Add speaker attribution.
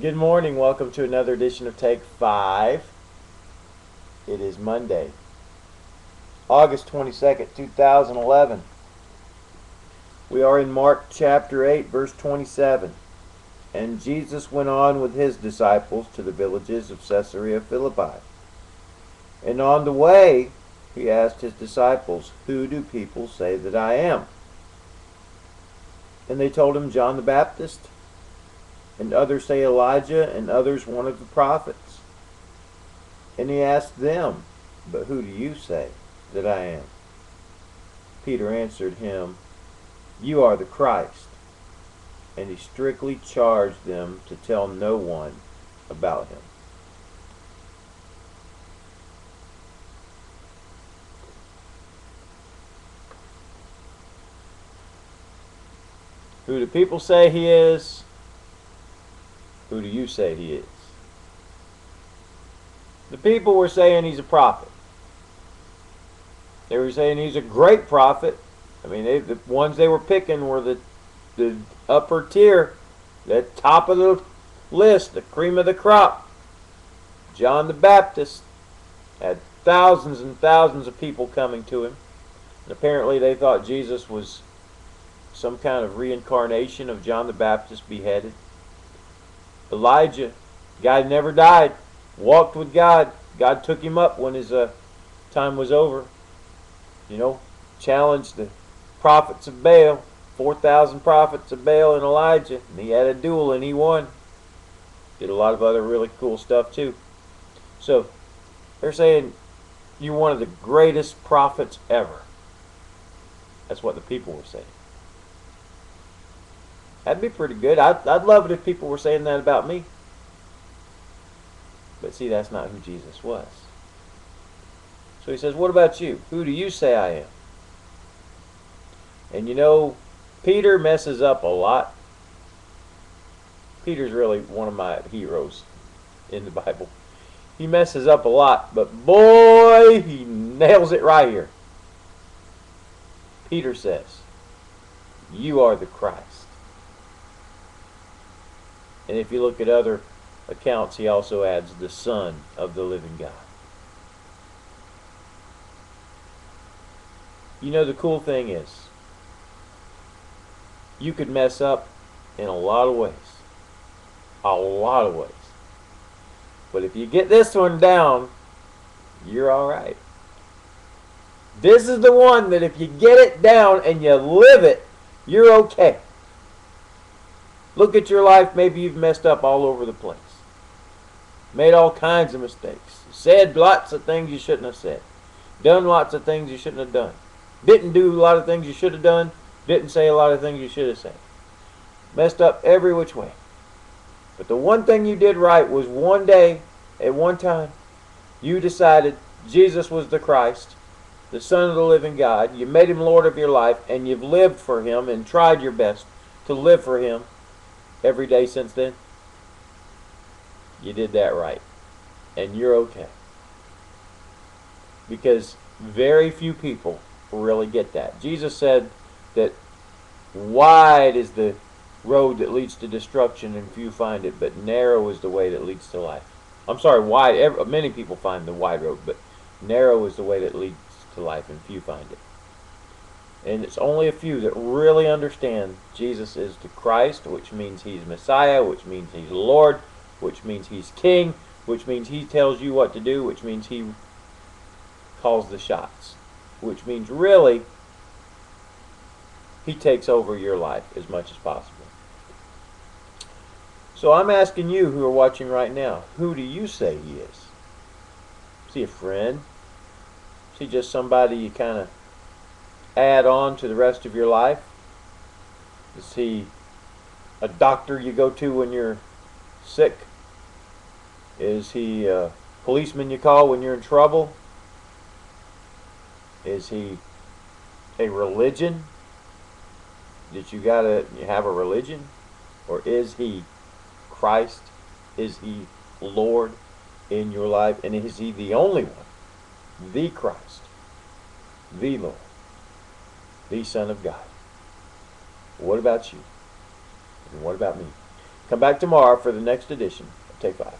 Speaker 1: Good morning. Welcome to another edition of Take 5. It is Monday, August 22nd, 2011. We are in Mark chapter 8, verse 27. And Jesus went on with his disciples to the villages of Caesarea Philippi. And on the way, he asked his disciples, "Who do people say that I am?" And they told him, "John the Baptist, and others say Elijah, and others one of the prophets." And he asked them, "But who do you say that I am?" Peter answered him, "You are the Christ." And he strictly charged them to tell no one about him. Who do people say he is? Who do you say he is? The people were saying he's a prophet. They were saying he's a great prophet. I mean, the ones they were picking were the upper tier, the top of the list, the cream of the crop. John the Baptist had thousands and thousands of people coming to him. And apparently they thought Jesus was some kind of reincarnation of John the Baptist beheaded. Elijah, guy never died, walked with God. God took him up when his time was over. Challenged the prophets of Baal, 4,000 prophets of Baal and Elijah, and he had a duel and he won. Did a lot of other really cool stuff too. So they're saying you're one of the greatest prophets ever. That's what the people were saying. That'd be pretty good. I'd love it if people were saying that about me. But see, that's not who Jesus was. So he says, "What about you? Who do you say I am?" And Peter messes up a lot. Peter's really one of my heroes in the Bible. He messes up a lot, but boy, he nails it right here. Peter says, "You are the Christ." And if you look at other accounts, he also adds the Son of the living God. The cool thing is, you could mess up in a lot of ways. A lot of ways. But if you get this one down, you're alright. This is the one that if you get it down and you live it, you're okay. Look at your life. Maybe you've messed up all over the place. Made all kinds of mistakes. Said lots of things you shouldn't have said. Done lots of things you shouldn't have done. Didn't do a lot of things you should have done. Didn't say a lot of things you should have said. Messed up every which way. But the one thing you did right was one day, at one time, you decided Jesus was the Christ, the Son of the living God. You made him Lord of your life, and you've lived for him and tried your best to live for him every day since then. You did that right. And you're okay. Because very few people really get that. Jesus said that wide is the road that leads to destruction and few find it, but narrow is the way that leads to life. I'm sorry, wide. Many people find the wide road, but narrow is the way that leads to life and few find it. And it's only a few that really understand Jesus is the Christ, which means he's Messiah, which means he's Lord, which means he's King, which means he tells you what to do, which means he calls the shots, which means really he takes over your life as much as possible. So I'm asking you who are watching right now, who do you say he is? Is he a friend? Is he just somebody you kind of add on to the rest of your life? Is he a doctor you go to when you're sick? Is he a policeman you call when you're in trouble? Is he a religion that you have a religion? Or is he Christ? Is he Lord in your life? And is he the only one? The Christ, the Lord, the Son of God? What about you? And what about me? Come back tomorrow for the next edition of Take 5.